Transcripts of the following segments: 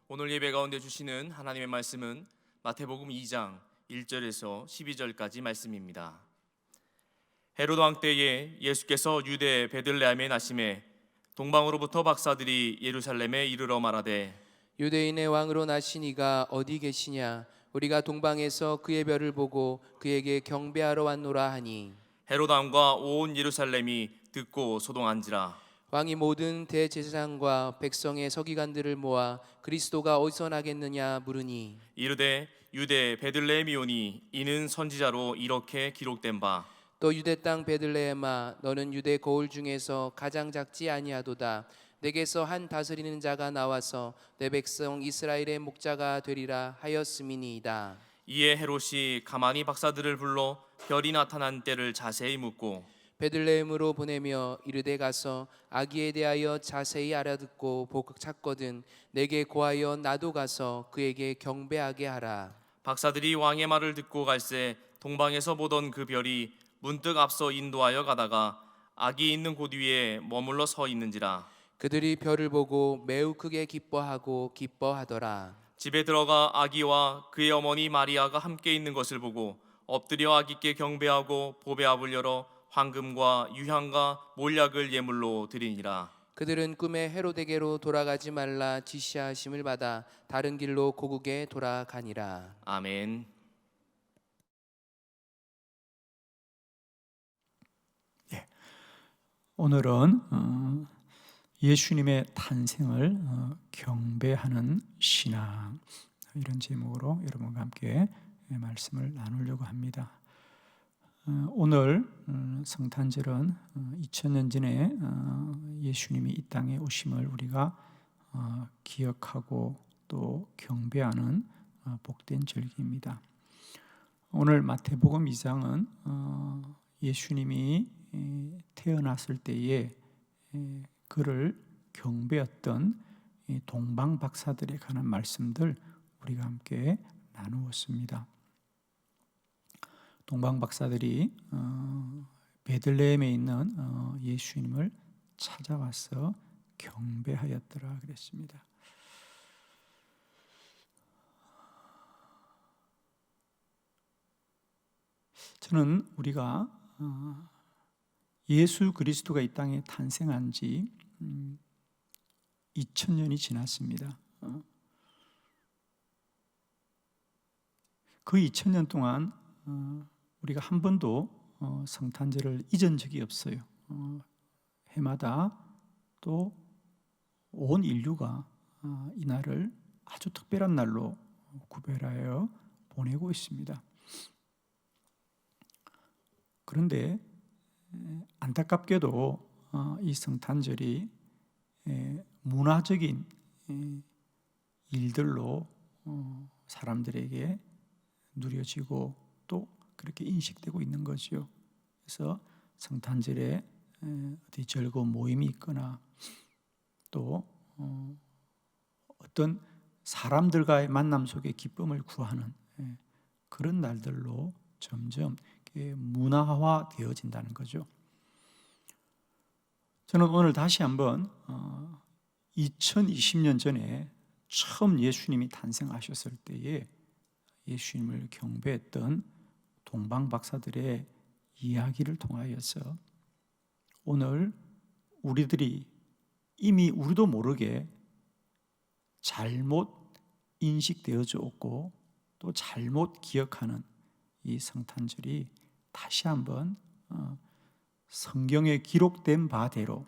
오늘 예배 가운데 주시는 하나님의 말씀은 마태복음 2장 1절에서 12절까지 말씀입니다. 헤로드 왕 때에 예수께서 유대 베들레헴에 나심에 동방으로부터 박사들이 예루살렘에 이르러 말하되 유대인의 왕으로 나신 이가 어디 계시냐? 우리가 동방에서 그의 별을 보고 그에게 경배하러 왔노라 하니, 헤로드 왕과 온 예루살렘이 듣고 소동한지라. 왕이 모든 대제사장과 백성의 서기관들을 모아 그리스도가 어디서 나겠느냐 물으니, 이르되 유대 베들레헴이오니 이는 선지자로 이렇게 기록된 바 또 유대 땅 베들레헴아, 너는 유대 거울 중에서 가장 작지 아니하도다. 내게서 한 다스리는 자가 나와서 내 백성 이스라엘의 목자가 되리라 하였음이니이다. 이에 헤롯이 가만히 박사들을 불러 별이 나타난 때를 자세히 묻고 베들레헴으로 보내며 이르되 가서 아기에 대하여 자세히 알아듣고 보고 찾거든 내게 고하여 나도 가서 그에게 경배하게 하라. 박사들이 왕의 말을 듣고 갈새 동방에서 보던 그 별이 문득 앞서 인도하여 가다가 아기 있는 곳 위에 머물러 서 있는지라. 그들이 별을 보고 매우 크게 기뻐하고 기뻐하더라. 집에 들어가 아기와 그의 어머니 마리아가 함께 있는 것을 보고 엎드려 아기께 경배하고 보배압을 열어 황금과 유향과 몰약을 예물로 드리니라. 그들은 꿈에 헤로데게로 돌아가지 말라 지시하심을 받아 다른 길로 고국에 돌아가니라. 아멘. 오늘은 예수님의 탄생을 경배하는 신앙, 이런 제목으로 여러분과 함께 말씀을 나누려고 합니다. 오늘 성탄절은 2000년 전에 예수님이 이 땅에 오심을 우리가 기억하고 또 경배하는 복된 절기입니다. 오늘 마태복음 2장은 예수님이 태어났을 때에 그를 경배했던 동방 박사들에 관한 말씀들 우리가 함께 나누었습니다. 동방 박사들이 베들레헴에 있는 예수님을 찾아와서 경배하였더라 그랬습니다. 저는 우리가 예수 그리스도가 이 땅에 탄생한 지 2000년이 지났습니다. 그 2000년 동안 우리가 한 번도 성탄절을 잊은 적이 없어요. 해마다 또 온 인류가 이 날을 아주 특별한 날로 구별하여 보내고 있습니다. 그런데 안타깝게도 이 성탄절이 문화적인 일들로 사람들에게 누려지고 또 그렇게 인식되고 있는 거죠. 그래서 성탄절에 어디 즐거운 모임이 있거나 또 어떤 사람들과의 만남 속에 기쁨을 구하는 그런 날들로 점점 문화화 되어진다는 거죠. 저는 오늘 다시 한번 2020년 전에 처음 예수님이 탄생하셨을 때에 예수님을 경배했던 동방 박사들의 이야기를 통하여서 오늘 우리들이 이미 우리도 모르게 잘못 인식되어져 있고 또 잘못 기억하는 이 성탄절이 다시 한번 성경에 기록된 바대로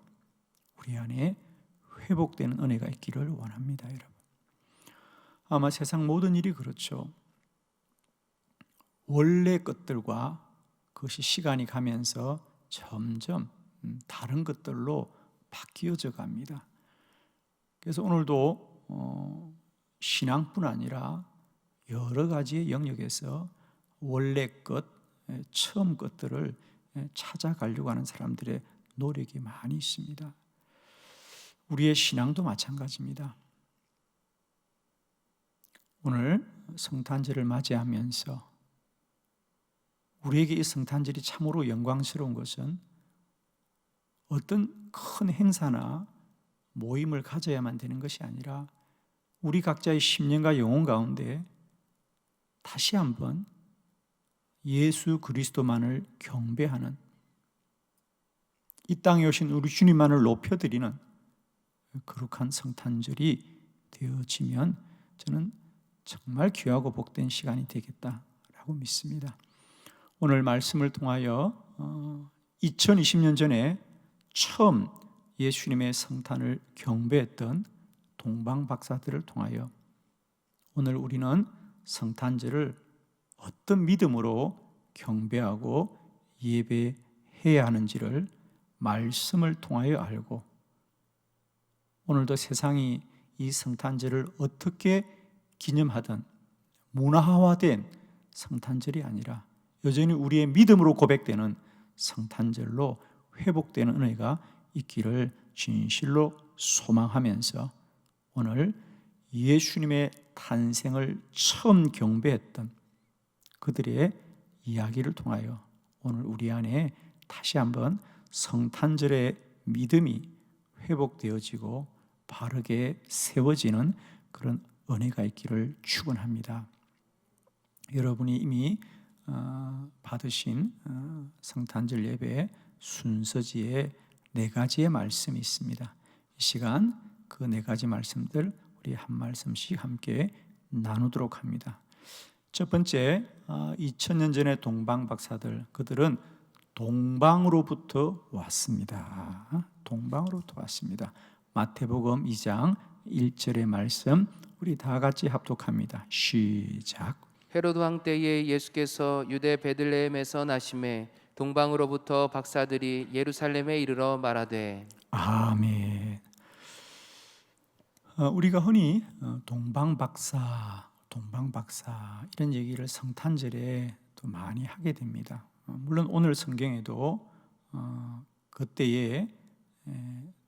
우리 안에 회복되는 은혜가 있기를 원합니다, 여러분. 아마 세상 모든 일이 그렇죠. 원래 것들과 그것이 시간이 가면서 점점 다른 것들로 바뀌어져 갑니다. 그래서 오늘도 신앙뿐 아니라 여러 가지의 영역에서 원래 것, 처음 것들을 찾아가려고 하는 사람들의 노력이 많이 있습니다. 우리의 신앙도 마찬가지입니다. 오늘 성탄절을 맞이하면서 우리에게 이 성탄절이 참으로 영광스러운 것은 어떤 큰 행사나 모임을 가져야만 되는 것이 아니라 우리 각자의 심령과 영혼 가운데 다시 한번 예수 그리스도만을 경배하는, 이 땅에 오신 우리 주님만을 높여드리는 거룩한 성탄절이 되어지면 저는 정말 귀하고 복된 시간이 되겠다라고 믿습니다. 오늘 말씀을 통하여 2020년 전에 처음 예수님의 성탄을 경배했던 동방 박사들을 통하여 오늘 우리는 성탄절을 어떤 믿음으로 경배하고 예배해야 하는지를 말씀을 통하여 알고, 오늘도 세상이 이 성탄절을 어떻게 기념하든 문화화된 성탄절이 아니라 여전히 우리의 믿음으로 고백되는 성탄절로 회복되는 은혜가 있기를 진실로 소망하면서 오늘 예수님의 탄생을 처음 경배했던 그들의 이야기를 통하여 오늘 우리 안에 다시 한번 성탄절의 믿음이 회복되어지고 바르게 세워지는 그런 은혜가 있기를 축원합니다. 여러분이 이미 받으신 성탄절 예배 순서지에 4가지의 말씀이 있습니다. 이 시간 그 4가지 말씀들 우리 한 말씀씩 함께 나누도록 합니다. 첫 번째, 2000년 전의 동방 박사들, 그들은 동방으로부터 왔습니다. 동방으로부터 왔습니다. 마태복음 2장 1절의 말씀 우리 다 같이 합독합니다. 시작. 헤로드 왕 때에 예수께서 유대 베들레헴에서 나심에 동방으로부터 박사들이 예루살렘에 이르러 말하되. 아멘. 우리가 흔히 동방박사 이런 얘기를 성탄절에 또 많이 하게 됩니다. 물론 오늘 성경에도 그때에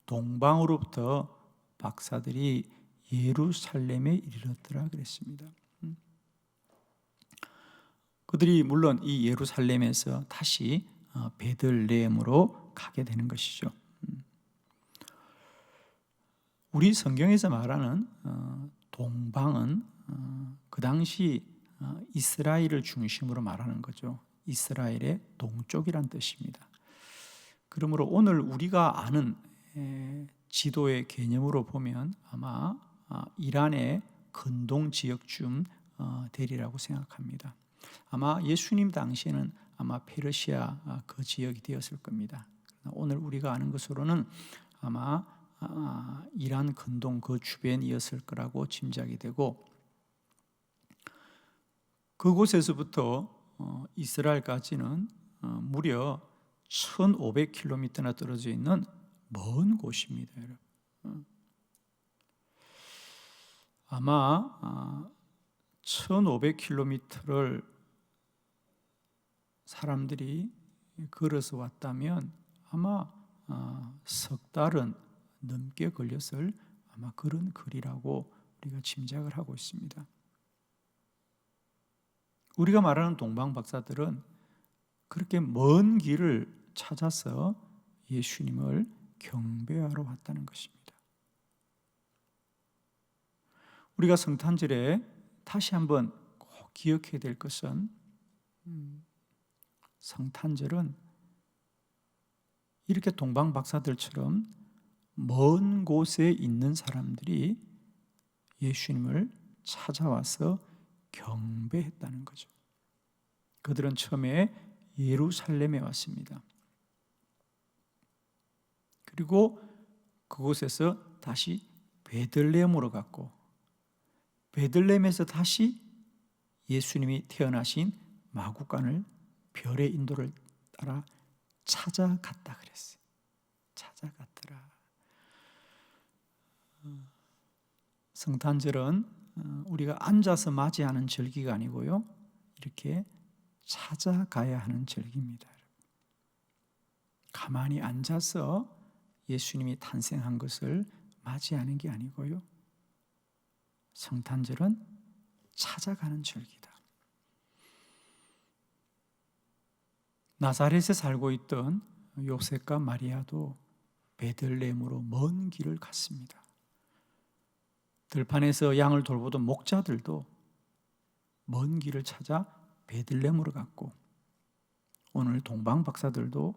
동방으로부터 박사들이 예루살렘에 이르렀더라 그랬습니다. 그들이 물론 이 예루살렘에서 다시 베들레헴으로 가게 되는 것이죠. 우리 성경에서 말하는 동방은 그 당시 이스라엘을 중심으로 말하는 거죠. 이스라엘의 동쪽이란 뜻입니다. 그러므로 오늘 우리가 아는 지도의 개념으로 보면 아마 이란의 근동 지역쯤 되리라고 생각합니다. 아마 예수님 당시에는 아마 페르시아 그 지역이 되었을 겁니다. 오늘 우리가 아는 것으로는 아마 이란 근동 그 주변이었을 거라고 짐작이 되고, 그곳에서부터 이스라엘까지는 무려 1500km나 떨어져 있는 먼 곳입니다. 여러분. 아마 1500km를 사람들이 걸어서 왔다면 아마 석 달은 넘게 걸렸을 아마 그런 거리라고 우리가 짐작을 하고 있습니다. 우리가 말하는 동방 박사들은 그렇게 먼 길을 찾아서 예수님을 경배하러 왔다는 것입니다. 우리가 성탄절에 다시 한번 꼭 기억해야 될 것은 성탄절은 이렇게 동방 박사들처럼 먼 곳에 있는 사람들이 예수님을 찾아와서 경배했다는 거죠. 그들은 처음에 예루살렘에 왔습니다. 그리고 그곳에서 다시 베들레헴으로 갔고, 베들레헴에서 다시 예수님이 태어나신 마구간을 별의 인도를 따라 찾아갔다 그랬어요. 찾아갔더라. 성탄절은 우리가 앉아서 맞이하는 절기가 아니고요, 이렇게 찾아가야 하는 절기입니다. 가만히 앉아서 예수님이 탄생한 것을 맞이하는 게 아니고요, 성탄절은 찾아가는 절기다. 나사렛에 살고 있던 요셉과 마리아도 베들레헴으로 먼 길을 갔습니다. 들판에서 양을 돌보던 목자들도 먼 길을 찾아 베들레헴으로 갔고, 오늘 동방 박사들도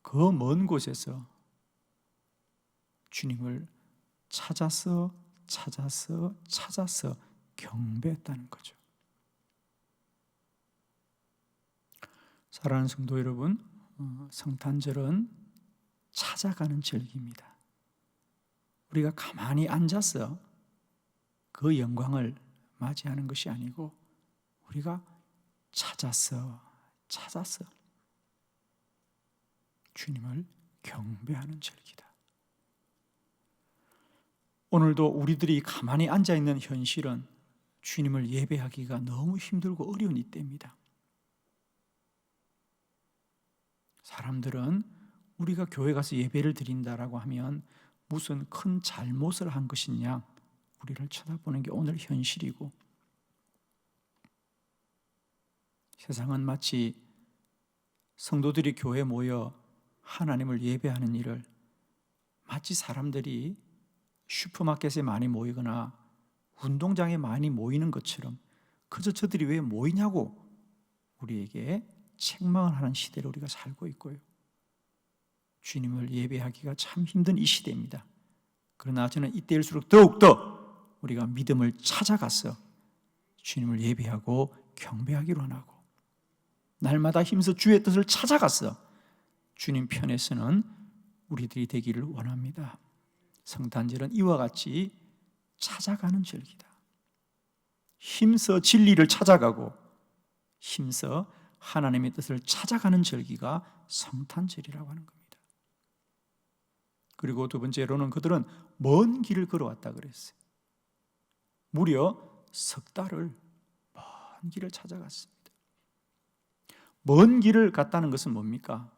그 먼 곳에서 주님을 찾아서 경배했다는 거죠. 사랑하는 성도 여러분, 성탄절은 찾아가는 절기입니다. 우리가 가만히 앉아서 그 영광을 맞이하는 것이 아니고 우리가 찾아서 주님을 경배하는 절기다. 오늘도 우리들이 가만히 앉아있는 현실은 주님을 예배하기가 너무 힘들고 어려운 이때입니다. 사람들은 우리가 교회 가서 예배를 드린다라고 하면 무슨 큰 잘못을 한 것이냐 우리를 쳐다보는 게 오늘 현실이고, 세상은 마치 성도들이 교회에 모여 하나님을 예배하는 일을 마치 사람들이 슈퍼마켓에 많이 모이거나 운동장에 많이 모이는 것처럼 그저 저들이 왜 모이냐고 우리에게 책망을 하는 시대를 우리가 살고 있고요. 주님을 예배하기가 참 힘든 이 시대입니다. 그러나 저는 이때일수록 더욱더 우리가 믿음을 찾아가서 주님을 예배하고 경배하기로 원하고, 날마다 힘써 주의 뜻을 찾아가서 주님 편에서는 우리들이 되기를 원합니다. 성탄절은 이와 같이 찾아가는 절기다. 힘써 진리를 찾아가고 힘써 하나님의 뜻을 찾아가는 절기가 성탄절이라고 하는 겁니다. 그리고 두 번째로는 그들은 먼 길을 걸어왔다 그랬어요. 무려 석 달을 먼 길을 찾아갔습니다. 먼 길을 갔다는 것은 뭡니까?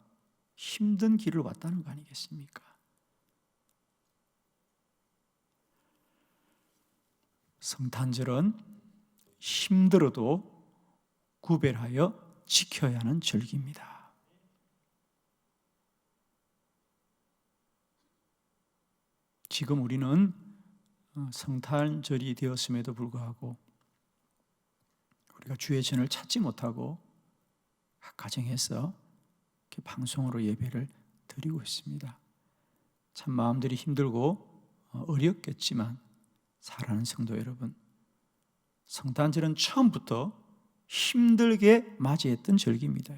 힘든 길을 왔다는 거 아니겠습니까? 성탄절은 힘들어도 구별하여 지켜야 하는 절기입니다. 지금 우리는 성탄절이 되었음에도 불구하고 우리가 주의 전을 찾지 못하고 각 가정에서 이렇게 방송으로 예배를 드리고 있습니다. 참 마음들이 힘들고 어렵겠지만 사랑하는 성도 여러분, 성탄절은 처음부터 힘들게 맞이했던 절기입니다.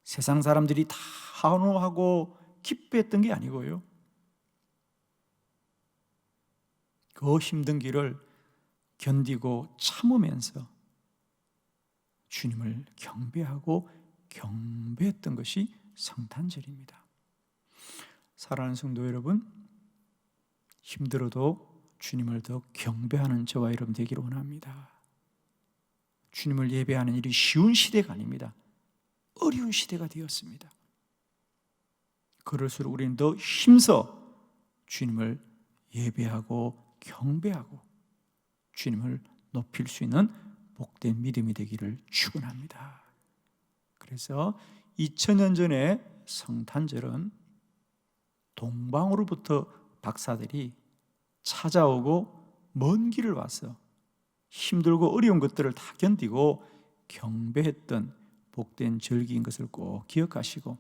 세상 사람들이 다 환호하고 기뻐했던 게 아니고요, 그 힘든 길을 견디고 참으면서 주님을 경배하고 경배했던 것이 성탄절입니다. 사랑하는 성도 여러분, 힘들어도 주님을 더 경배하는 저와 여러분 되기를 원합니다. 주님을 예배하는 일이 쉬운 시대가 아닙니다. 어려운 시대가 되었습니다. 그럴수록 우리는 더 힘써 주님을 예배하고 경배하고 주님을 높일 수 있는 복된 믿음이 되기를 축원합니다. 그래서 2000년 전에 성탄절은 동방으로부터 박사들이 찾아오고 먼 길을 와서 힘들고 어려운 것들을 다 견디고 경배했던 복된 절기인 것을 꼭 기억하시고,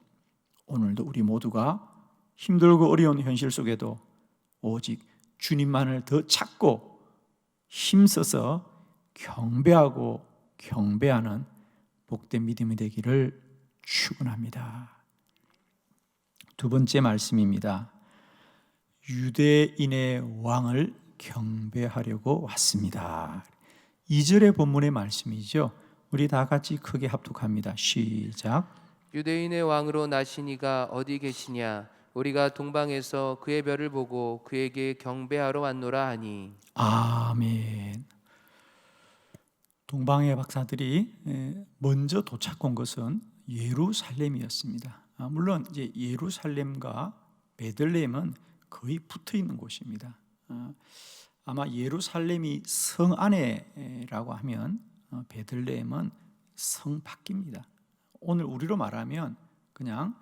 오늘도 우리 모두가 힘들고 어려운 현실 속에도 오직 주님만을 더 찾고 힘써서 경배하고 경배하는 복된 믿음이 되기를 축원합니다. 두 번째 말씀입니다. 유대인의 왕을 경배하려고 왔습니다. 2절의 본문의 말씀이죠. 우리 다 같이 크게 합독합니다. 시작. 유대인의 왕으로 나신 이가 어디 계시냐? 우리가 동방에서 그의 별을 보고 그에게 경배하러 왔노라 하니. 아멘. 동방의 박사들이 먼저 도착 온 것은 예루살렘이었습니다. 물론 이제 예루살렘과 베들레헴은 거의 붙어 있는 곳입니다. 아마 예루살렘이 성 안에라고 하면 베들레헴은 성 밖입니다. 오늘 우리로 말하면 그냥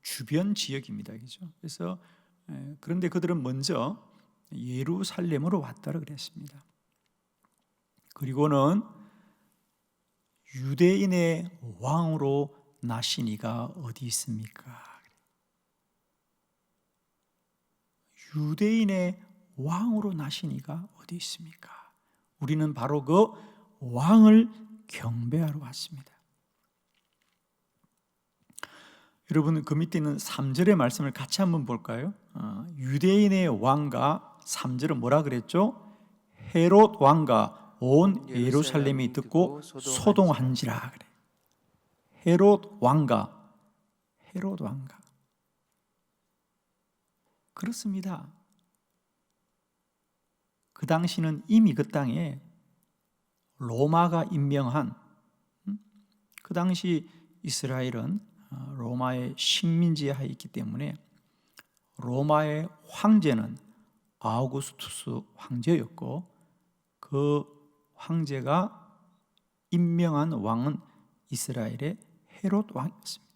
주변 지역입니다. 그죠? 그래서 그런데 그들은 먼저 예루살렘으로 왔다고 그랬습니다. 그리고는 유대인의 왕으로 나신 이가 어디 있습니까? 유대인의 왕으로 나신 이가 어디 있습니까? 우리는 바로 그 왕을 경배하러 왔습니다. 여러분, 그 밑에 있는 3절의 말씀을 같이 한번 볼까요? 유대인의 왕과 3절은 뭐라 그랬죠? 헤롯 왕과 온 예루살렘이 듣고 소동한지라 그래. 헤롯 왕과 그렇습니다. 그 당시는 이미 그 땅에 로마가 임명한, 그 당시 이스라엘은 로마의 식민지에 하에 있기 때문에 로마의 황제는 아우구스투스 황제였고, 그 황제가 임명한 왕은 이스라엘의 헤롯 왕이었습니다.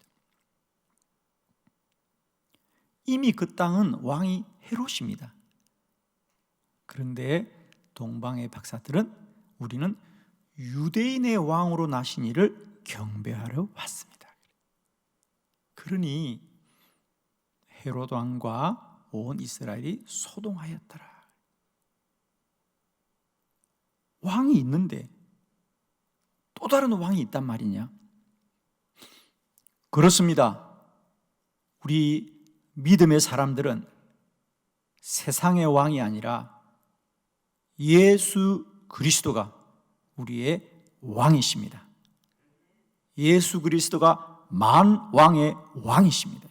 이미 그 땅은 왕이 헤롯입니다. 그런데 동방의 박사들은 우리는 유대인의 왕으로 나신 이를 경배하러 왔습니다. 그러니 헤롯 왕과 온 이스라엘이 소동하였더라. 왕이 있는데 또 다른 왕이 있단 말이냐? 그렇습니다. 우리 믿음의 사람들은 세상의 왕이 아니라 예수 그리스도가 우리의 왕이십니다. 예수 그리스도가 만왕의 왕이십니다.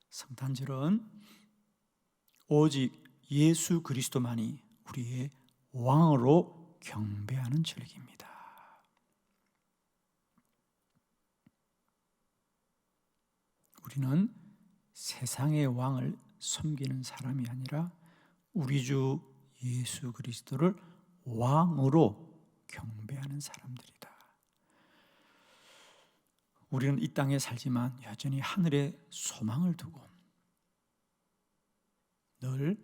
성탄절은 오직 예수 그리스도만이 우리의 왕으로 경배하는 절기입니다. 우리는 세상의 왕을 섬기는 사람이 아니라 우리 주 예수 그리스도를 왕으로 경배하는 사람들이다. 우리는 이 땅에 살지만 여전히 하늘에 소망을 두고 늘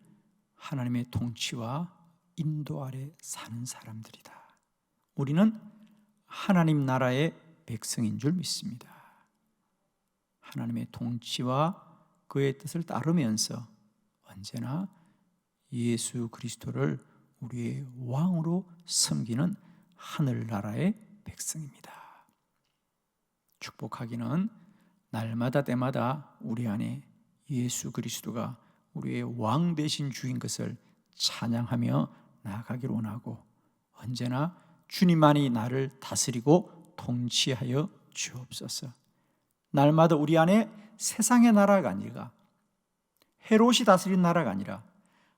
하나님의 통치와 인도 아래 사는 사람들이다. 우리는 하나님 나라의 백성인 줄 믿습니다. 하나님의 통치와 그의 뜻을 따르면서 언제나 예수 그리스도를 우리의 왕으로 섬기는 하늘나라의 백성입니다. 축복하기는 날마다 때마다 우리 안에 예수 그리스도가 우리의 왕 되신 주인 것을 찬양하며 나아가기를 원하고, 언제나 주님만이 나를 다스리고 통치하여 주옵소서. 날마다 우리 안에 세상의 나라가 아니라, 헤롯이 다스리는 나라가 아니라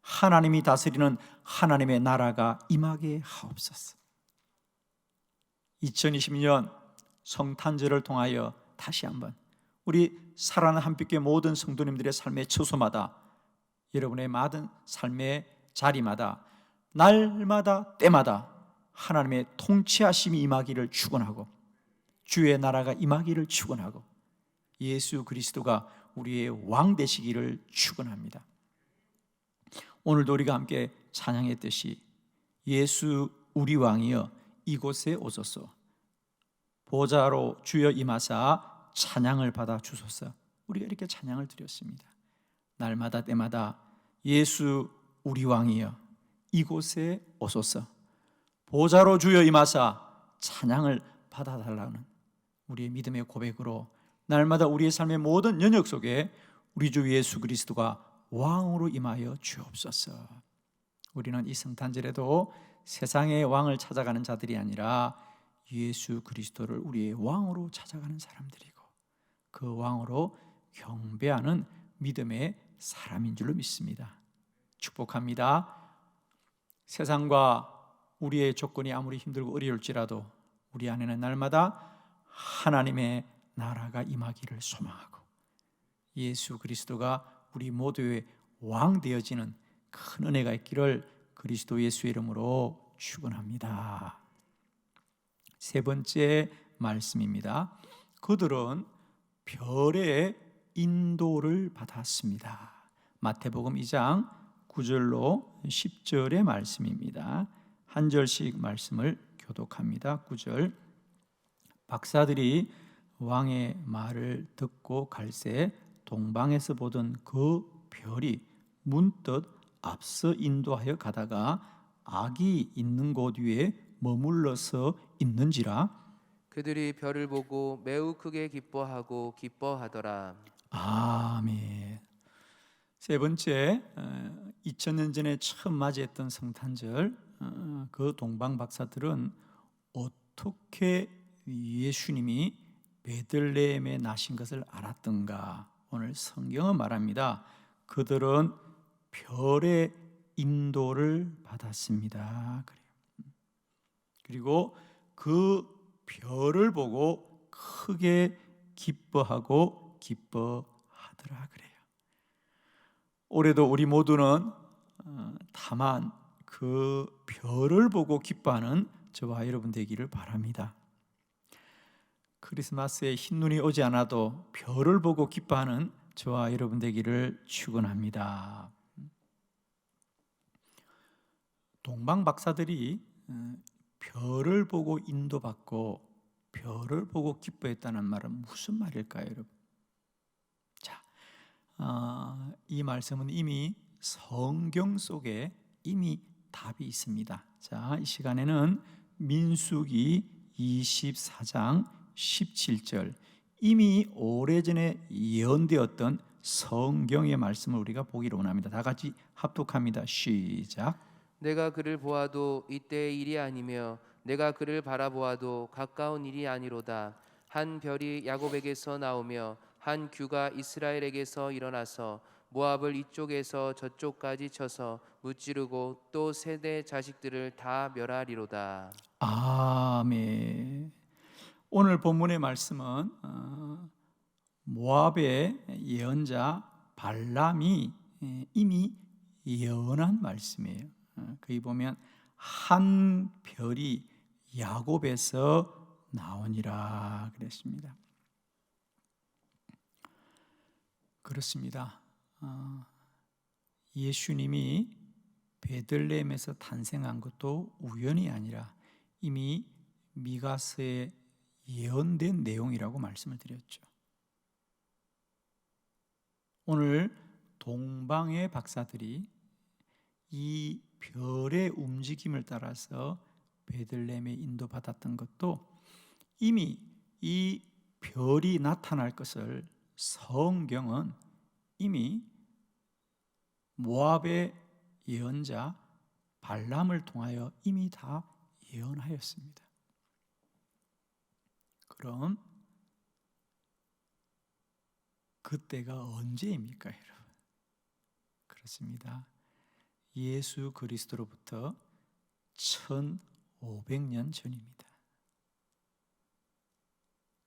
하나님이 다스리는 하나님의 나라가 임하게 하옵소서. 2020년 성탄절을 통하여 다시 한번 우리 사랑하는 한빛교회 모든 성도님들의 삶의 처소마다, 여러분의 모든 삶의 자리마다, 날마다 때마다 하나님의 통치하심이 임하기를 축원하고, 주의 나라가 임하기를 축원하고, 예수 그리스도가 우리의 왕 되시기를 축원합니다. 오늘도 우리가 함께 찬양했듯이 예수 우리 왕이여 이곳에 오소서, 보좌로 주여 임하사 찬양을 받아 주소서. 우리가 이렇게 찬양을 드렸습니다. 날마다 때마다 예수 우리 왕이여 이곳에 오소서, 보좌로 주여 임하사 찬양을 받아달라는 우리의 믿음의 고백으로 날마다 우리의 삶의 모든 영역 속에 우리 주 예수 그리스도가 왕으로 임하여 주옵소서. 우리는 이 성탄절에도 세상의 왕을 찾아가는 자들이 아니라 예수 그리스도를 우리의 왕으로 찾아가는 사람들이고, 그 왕으로 경배하는 믿음의 사람인 줄로 믿습니다. 축복합니다. 세상과 우리의 조건이 아무리 힘들고 어려울지라도 우리 안에는 날마다 하나님의 나라가 임하기를 소망하고, 예수 그리스도가 우리 모두의 왕 되어지는 큰 은혜가 있기를 그리스도 예수의 이름으로 축원합니다. 세 번째 말씀입니다. 그들은 별의 인도를 받았습니다. 마태복음 2장 9절로 10절의 말씀입니다. 한 절씩 말씀을 교독합니다. 9절. 박사들이 왕의 말을 듣고 갈새 동방에서 보던 그 별이 문득 앞서 인도하여 가다가 악이 있는 곳 위에 머물러서 있는지라. 그들이 별을 보고 매우 크게 기뻐하고 기뻐하더라. 아멘. 세 번째, 2000년 전에 처음 맞이했던 성탄절, 그 동방 박사들은 어떻게 예수님이 베들레헴에 나신 것을 알았던가? 오늘 성경은 말합니다. 그들은 별의 인도를 받았습니다. 그리고 그 별을 보고 크게 기뻐하고 기뻐하더라 그래요. 올해도 우리 모두는 다만 그 별을 보고 기뻐하는 저와 여러분 되기를 바랍니다. 크리스마스에 흰눈이 오지 않아도 별을 보고 기뻐하는 저와 여러분 되기를 축원합니다. 동방 박사들이 별을 보고 인도받고 별을 보고 기뻐했다는 말은 무슨 말일까요, 여러분? 자, 이 말씀은 이미 성경 속에 이미 답이 있습니다. 자, 이 시간에는 민수기 24장 17절, 이미 오래전에 예언되었던 성경의 말씀을 우리가 보기를 원합니다. 다 같이 합독합니다. 시작. 내가 그를 보아도 이때의 일이 아니며 내가 그를 바라보아도 가까운 일이 아니로다. 한 별이 야곱에게서 나오며 한 규가 이스라엘에게서 일어나서 모압을 이쪽에서 저쪽까지 쳐서 무찌르고 또 세대 자식들을 다 멸하리로다. 아멘. 오늘 본문의 말씀은 모압의 예언자 발람이 이미 예언한 말씀이에요. 거기 보면 한 별이 야곱에서 나오니라 그랬습니다. 그렇습니다. 예수님이 베들레헴에서 탄생한 것도 우연이 아니라 이미 미가서에 예언된 내용이라고 말씀을 드렸죠. 오늘 동방의 박사들이 이 별의 움직임을 따라서 베들레헴에 인도받았던 것도 이미 이 별이 나타날 것을 성경은 이미 모압의 예언자 발람을 통하여 이미 다 예언하였습니다. 그럼 그때가 언제입니까, 여러분? 그렇습니다. 예수 그리스도로부터 1500년 전입니다.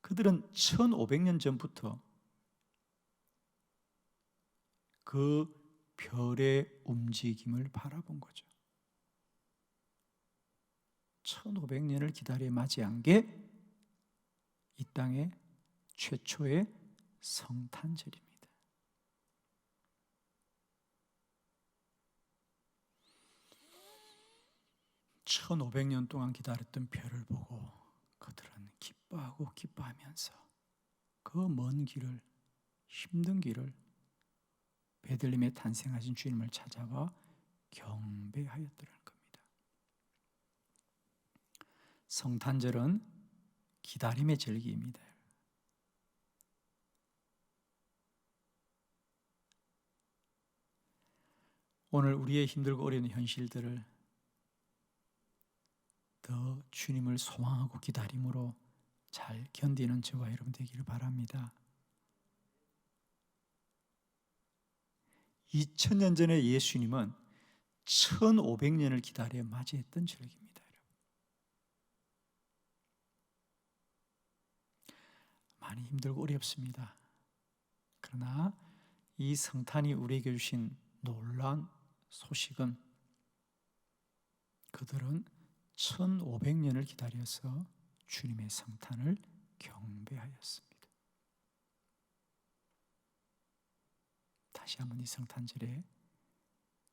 그들은 1500년 전부터 그 별의 움직임을 바라본 거죠. 1500년을 기다려 맞이한 게 이 땅의 최초의 성탄절입니다. (1500년) 동안 기다렸던 별을 보고 그들은 기뻐하고 기뻐하면서 그 먼 길을, 힘든 길을 베들레헴에 탄생하신 주님을 찾아와 경배하였더라는 겁니다. 성탄절은 기다림의 절기입니다. 오늘 우리의 힘들고 어려운 현실들을 더 주님을 소망하고 기다림으로 잘 견디는 저와 여러분 되기를 바랍니다. 2000년 전에 예수님은 1500년을 기다려 맞이했던 절기입니다. 많이 힘들고 어렵습니다. 그러나 이 성탄이 우리에게 주신 놀라운 소식은 그들은 1500년을 기다려서 주님의 성탄을 경배하였습니다. 다시 한번 이 성탄절에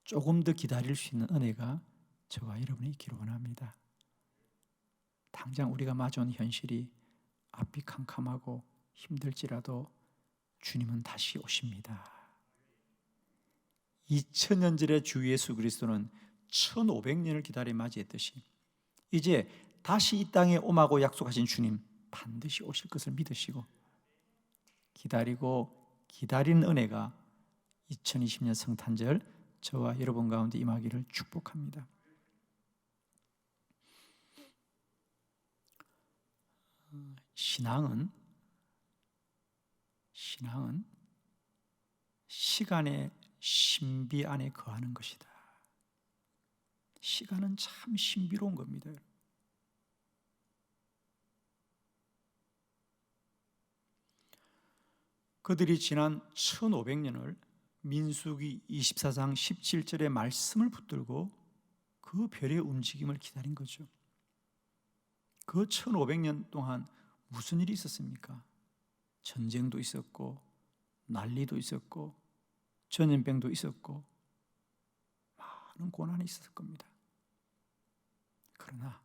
조금 더 기다릴 수 있는 은혜가 저와 여러분이 있기를 원합니다. 당장 우리가 마주온 현실이 앞이 캄캄하고 힘들지라도 주님은 다시 오십니다. 2000년전의 주 예수 그리스도는 1500년을 기다려 맞이했듯이 이제 다시 이 땅에 오마고 약속하신 주님 반드시 오실 것을 믿으시고 기다리고 기다리는 은혜가 2020년 성탄절 저와 여러분 가운데 임하기를 축복합니다. 신앙은 시간의 신비 안에 거하는 것이다. 시간은 참 신비로운 겁니다. 그들이 지난 1500년을 민수기 24장 17절의 말씀을 붙들고 그 별의 움직임을 기다린 거죠. 그 1500년 동안 무슨 일이 있었습니까? 전쟁도 있었고 난리도 있었고 전염병도 있었고 많은 고난이 있었을 겁니다. 그러나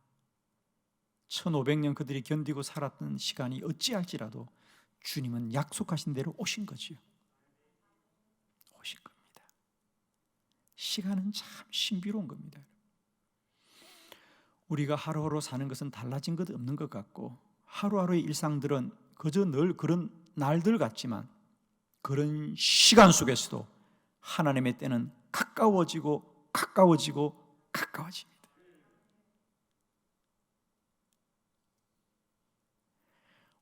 1500년 그들이 견디고 살았던 시간이 어찌할지라도 주님은 약속하신 대로 오신 거지요. 오신 겁니다. 시간은 참 신비로운 겁니다. 우리가 하루하루 사는 것은 달라진 것 없는 것 같고 하루하루의 일상들은 그저 늘 그런 날들 같지만 그런 시간 속에서도 하나님의 때는 가까워지고 가까워지고 가까워집니다.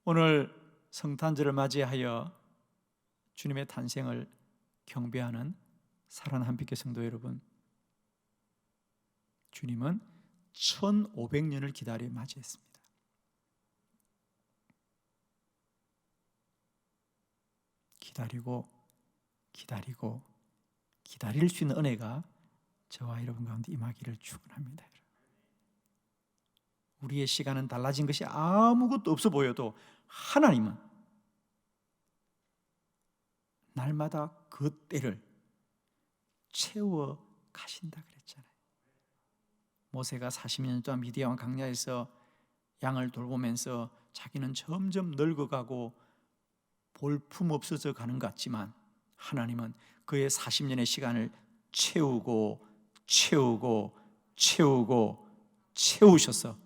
오늘 성탄절을 맞이하여 주님의 탄생을 경배하는 사랑하는 한빛교회 성도 여러분, 주님은 1500년을 기다려 맞이했습니다. 기다리고 기다릴 수 있는 은혜가 저와 여러분 가운데 임하기를 축원합니다. 우리의 시간은 달라진 것이 아무것도 없어 보여도 하나님은 날마다 그 때를 채워 가신다 그랬잖아요. 모세가 40년 동안 미디안 광야에서 양을 돌보면서 자기는 점점 늙어가고 볼품 없어져 가는 것 같지만 하나님은 그의 40년의 시간을 채우셔서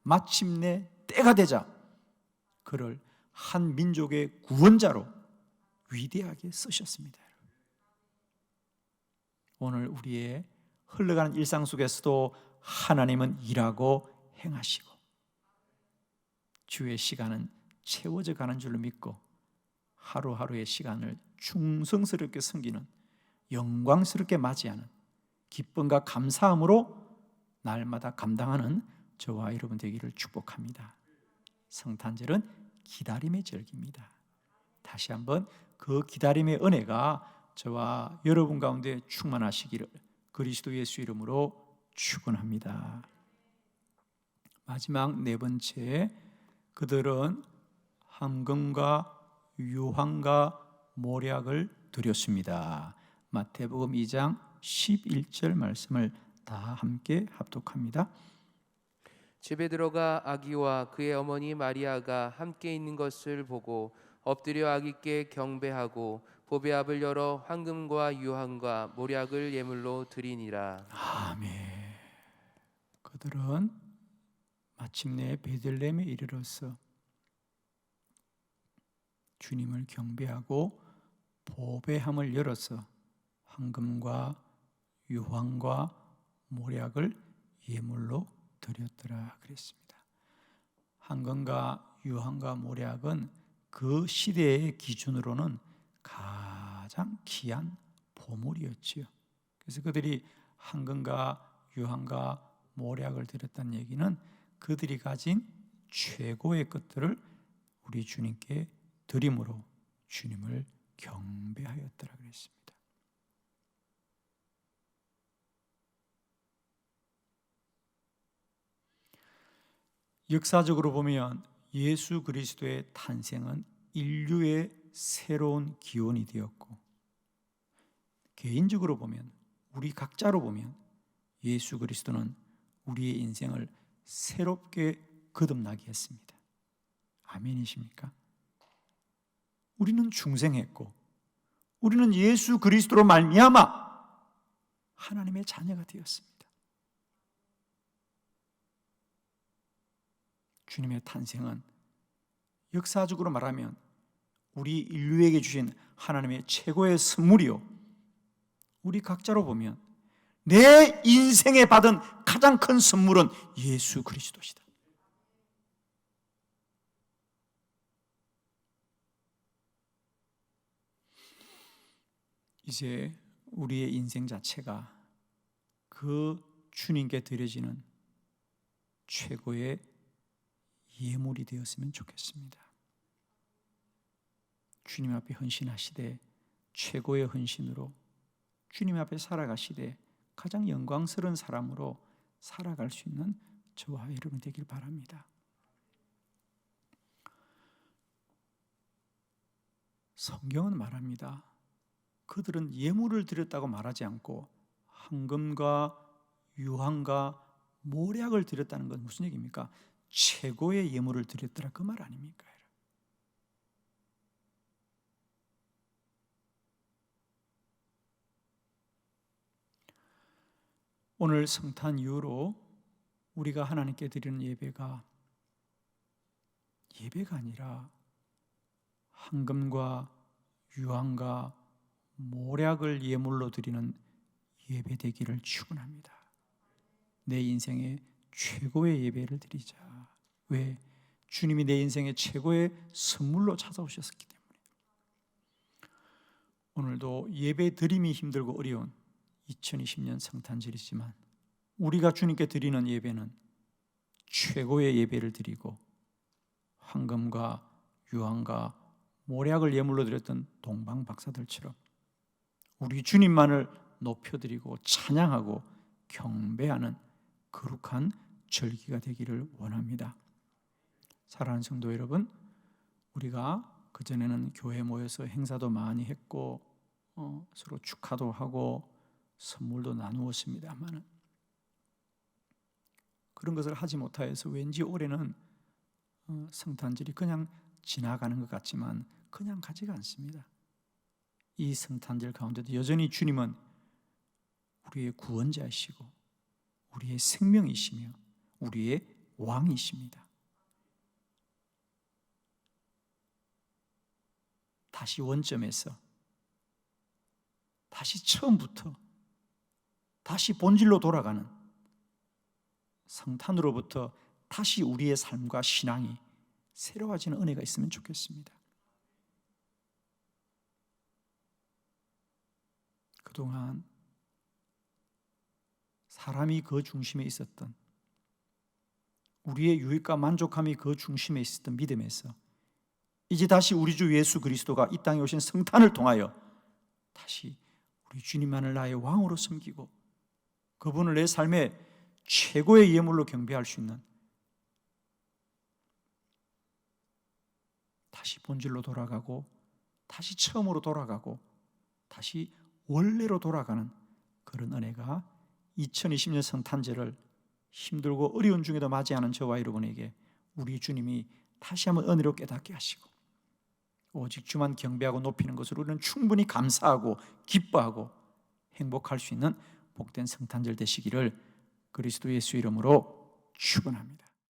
마침내 때가 되자 그를 한 민족의 구원자로 위대하게 쓰셨습니다. 오늘 우리의 흘러가는 일상 속에서도 하나님은 일하고 행하시고 주의 시간은 채워져 가는 줄로 믿고 하루하루의 시간을 충성스럽게 섬기는 영광스럽게 맞이하는 기쁨과 감사함으로 날마다 감당하는 저와 여러분 되기를 축복합니다. 성탄절은 기다림의 절기입니다. 다시 한번 그 기다림의 은혜가 저와 여러분 가운데 충만하시기를 그리스도 예수 이름으로 축원합니다. 마지막 네 번째, 그들은 황금과 유황과 모략을 드렸습니다. 마태복음 2장 11절 말씀을 다 함께 합독합니다. 집에 들어가 아기와 그의 어머니 마리아가 함께 있는 것을 보고 엎드려 아기께 경배하고 보배압을 열어 황금과 유황과 모략을 예물로 드리니라. 아멘. 그들은 마침내 베들레헴에 이르러서 주님을 경배하고 보배함을 열어서 황금과 유황과 모략을 예물로 드렸더라 그랬습니다. 황금과 유황과 모략은 그 시대의 기준으로는 가장 귀한 보물이었지요. 그래서 그들이 황금과 유황과 모략을 드렸다는 얘기는 그들이 가진 최고의 것들을 우리 주님께 드림으로 주님을 경배하였더라 그랬습니다. 역사적으로 보면 예수 그리스도의 탄생은 인류의 새로운 기원이 되었고, 개인적으로 보면, 우리 각자로 보면 예수 그리스도는 우리의 인생을 새롭게 거듭나게 했습니다. 아멘이십니까? 우리는 중생했고, 우리는 예수 그리스도로 말미암아 하나님의 자녀가 되었습니다. 주님의 탄생은 역사적으로 말하면 우리 인류에게 주신 하나님의 최고의 선물이요, 우리 각자로 보면 내 인생에 받은 가장 큰 선물은 예수 그리스도시다. 이제 우리의 인생 자체가 그 주님께 드려지는 최고의 예물이 되었으면 좋겠습니다. 주님 앞에 헌신하시되 최고의 헌신으로 주님 앞에 살아가시되 가장 영광스러운 사람으로 살아갈 수 있는 저와 여러분 되길 바랍니다. 성경은 말합니다. 그들은 예물을 드렸다고 말하지 않고 황금과 유황과 모략을 드렸다는 건 무슨 얘기입니까? 최고의 예물을 드렸더라, 그 말 아닙니까? 오늘 성탄 이후로 우리가 하나님께 드리는 예배가 아니라 황금과 유황과 모략을 예물로 드리는 예배 되기를 축원합니다. 내 인생의 최고의 예배를 드리자. 왜? 주님이 내 인생의 최고의 선물로 찾아오셨기 때문에. 오늘도 예배 드림이 힘들고 어려운 2020년 성탄절이지만 우리가 주님께 드리는 예배는 최고의 예배를 드리고, 황금과 유황과 모략을 예물로 드렸던 동방 박사들처럼 우리 주님만을 높여드리고 찬양하고 경배하는 거룩한 절기가 되기를 원합니다. 사랑하는 성도 여러분, 우리가 그전에는 교회에 모여서 행사도 많이 했고 서로 축하도 하고 선물도 나누었습니다만, 그런 것을 하지 못하여서 왠지 올해는 성탄절이 그냥 지나가는 것 같지만 그냥 가지가 않습니다. 이 성탄절 가운데도 여전히 주님은 우리의 구원자이시고 우리의 생명이시며 우리의 왕이십니다. 다시 원점에서, 다시 처음부터, 다시 본질로 돌아가는 성탄으로부터 다시 우리의 삶과 신앙이 새로워지는 은혜가 있으면 좋겠습니다. 그동안 사람이 그 중심에 있었던, 우리의 유익과 만족함이 그 중심에 있었던 믿음에서 이제 다시 우리 주 예수 그리스도가 이 땅에 오신 성탄을 통하여 다시 우리 주님만을 나의 왕으로 섬기고 그분을 내 삶의 최고의 예물로 경배할 수 있는, 다시 본질로 돌아가고 다시 처음으로 돌아가고 다시 원래로 돌아가는 그런 은혜가 2020년 성탄절을 힘들고 어려운 중에도 맞이하는 저와 여러분에게 우리 주님이 다시 한번 은혜로 깨닫게 하시고, 오직 주만 경배하고 높이는 것으로 우리는 충분히 감사하고 기뻐하고 행복할 수 있는 복된 성탄절 되시기를 그리스도 예수 이름으로 축원합니다.